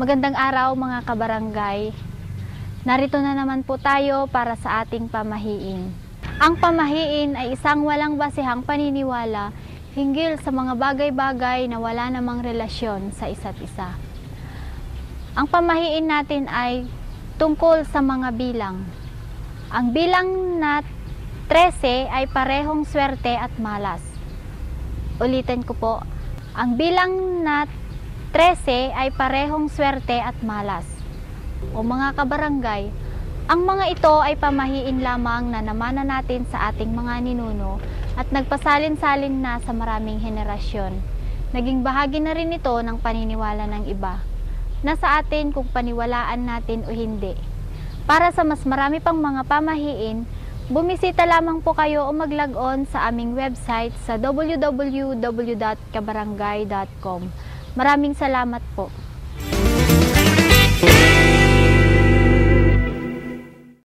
Magandang araw mga kabarangay. Narito na naman po tayo para sa ating pamahiin. Ang pamahiin ay isang walang basehang paniniwala hinggil sa mga bagay-bagay na wala namang relasyon sa isa't isa. Ang pamahiin natin ay tungkol sa mga bilang. Ang bilang na 13 ay parehong swerte at malas. Ulitin ko po, ang bilang na 13 ay parehong swerte at malas. O mga kabarangay, ang mga ito ay pamahiin lamang na namana natin sa ating mga ninuno at nagpasalin-salin na sa maraming henerasyon. Naging bahagi na rin ito ng paniniwala ng iba. Nasa atin kung paniwalaan natin o hindi. Para sa mas marami pang mga pamahiin, bumisita lamang po kayo o mag-log-on sa aming website sa www.kabarangay.com. Maraming salamat po.